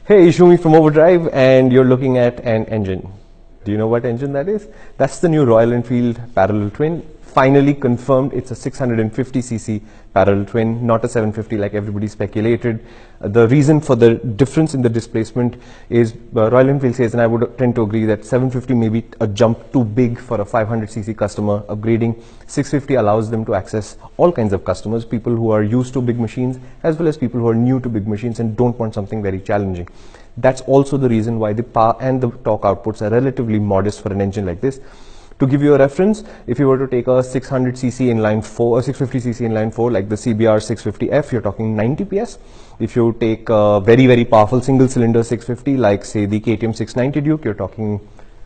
Hey, Ishumi from Overdrive, and you're looking at an engine. Do you know what engine that is? That's the new Royal Enfield parallel twin. Finally confirmed, it's a 650cc parallel twin, not a 750 like everybody speculated. The reason for the difference in the displacement is Royal Enfield says, and I would tend to agree, that 750 may be a jump too big for a 500cc customer upgrading. 650 allows them to access all kinds of customers, people who are used to big machines as well as people who are new to big machines and don't want something very challenging. That's also the reason why the power and the torque outputs are relatively modest for an engine like this. To give you a reference, if you were to take a 600cc inline 4 or 650cc inline 4 like the CBR 650F, you're talking 90 PS. If you take a very, very powerful single cylinder 650 like say the KTM 690 Duke, you're talking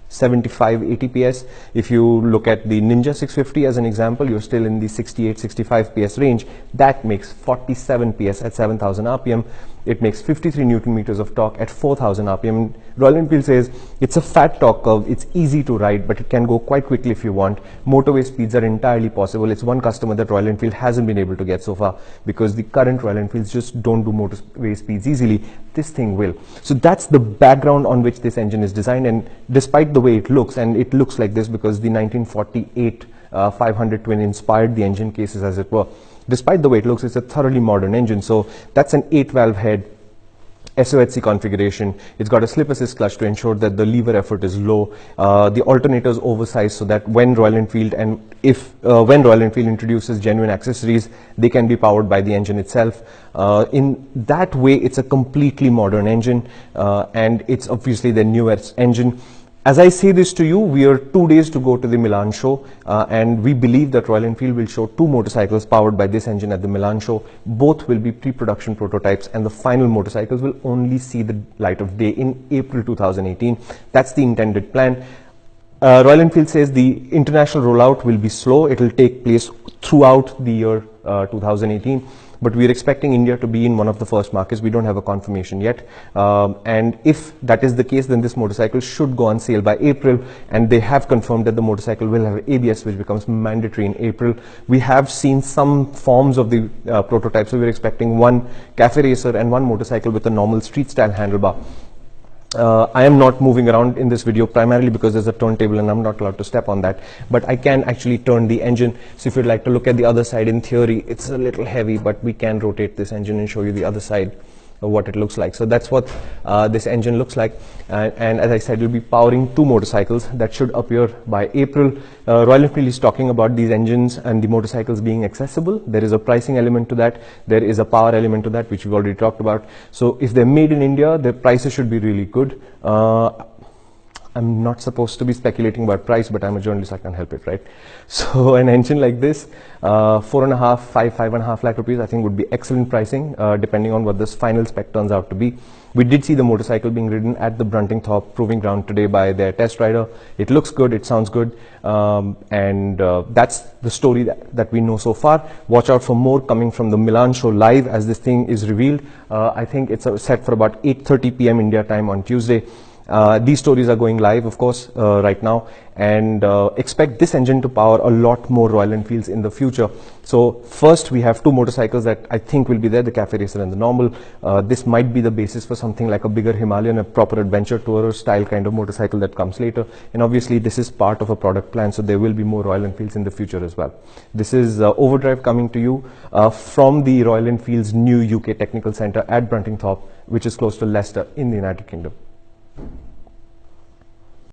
75, 80 PS. If you look at the Ninja 650 as an example, you're still in the 68, 65 PS range. That makes 47 PS at 7,000 RPM. It makes 53 Newton meters of torque at 4,000 RPM. Royal Enfield says it's a fat torque curve, it's easy to ride, but it can go quite quickly if you want. Motorway speeds are entirely possible. It's one customer that Royal Enfield hasn't been able to get so far because the current Royal Enfields just don't do motorway speeds easily. This thing will. So that's the background on which this engine is designed, and despite the way it looks, and it looks like this because the 1948 500 twin inspired the engine cases as it were. Despite the way it looks, it's a thoroughly modern engine. So that's an 8-valve head SOHC configuration. It's got a slip assist clutch to ensure that the lever effort is low. The alternator is oversized so that when Royal Enfield when Royal Enfield introduces genuine accessories, they can be powered by the engine itself. In that way, it's a completely modern engine, and it's obviously the newest engine. As I say this to you, we are 2 days to go to the Milan show, and we believe that Royal Enfield will show 2 motorcycles powered by this engine at the Milan show. Both will be pre-production prototypes, and the final motorcycles will only see the light of day in April 2018. That's the intended plan. Royal Enfield says the international rollout will be slow. It will take place throughout the year 2018. But we're expecting India to be in one of the first markets. We don't have a confirmation yet. And if that is the case, then this motorcycle should go on sale by April. And they have confirmed that the motorcycle will have ABS, which becomes mandatory in April. We have seen some forms of the prototype. So we're expecting one cafe racer and one motorcycle with a normal street style handlebar. I am not moving around in this video primarily because there's a turntable and I'm not allowed to step on that, but I can actually turn the engine. So if you'd like to look at the other side, in theory it's a little heavy, but we can rotate this engine and show you the other side of what it looks like. So that's what this engine looks like, and as I said, we'll be powering 2 motorcycles that should appear by April. Royal Enfield is talking about these engines and the motorcycles being accessible. There is a pricing element to that, there is a power element to that, which we've already talked about. So if they're made in India, their prices should be really good. I'm not supposed to be speculating about price, but I'm a journalist, I can't help it, right? So an engine like this, 4.5, 5.5 lakh rupees, I think would be excellent pricing, depending on what this final spec turns out to be. We did see the motorcycle being ridden at the Bruntingthorpe Proving Ground today by their test rider. It looks good, it sounds good, and that's the story that we know so far. Watch out for more coming from the Milan show live as this thing is revealed. I think it's set for about 8:30 p.m. India time on Tuesday. These stories are going live, of course, right now, and expect this engine to power a lot more Royal Enfields in the future. So first we have 2 motorcycles that I think will be there, the Cafe Racer and the normal. This might be the basis for something like a bigger Himalayan, a proper adventure tourer style kind of motorcycle that comes later. And obviously this is part of a product plan, so there will be more Royal Enfields in the future as well. This is Overdrive coming to you from the Royal Enfield's new UK Technical Centre at Bruntingthorpe, which is close to Leicester in the United Kingdom.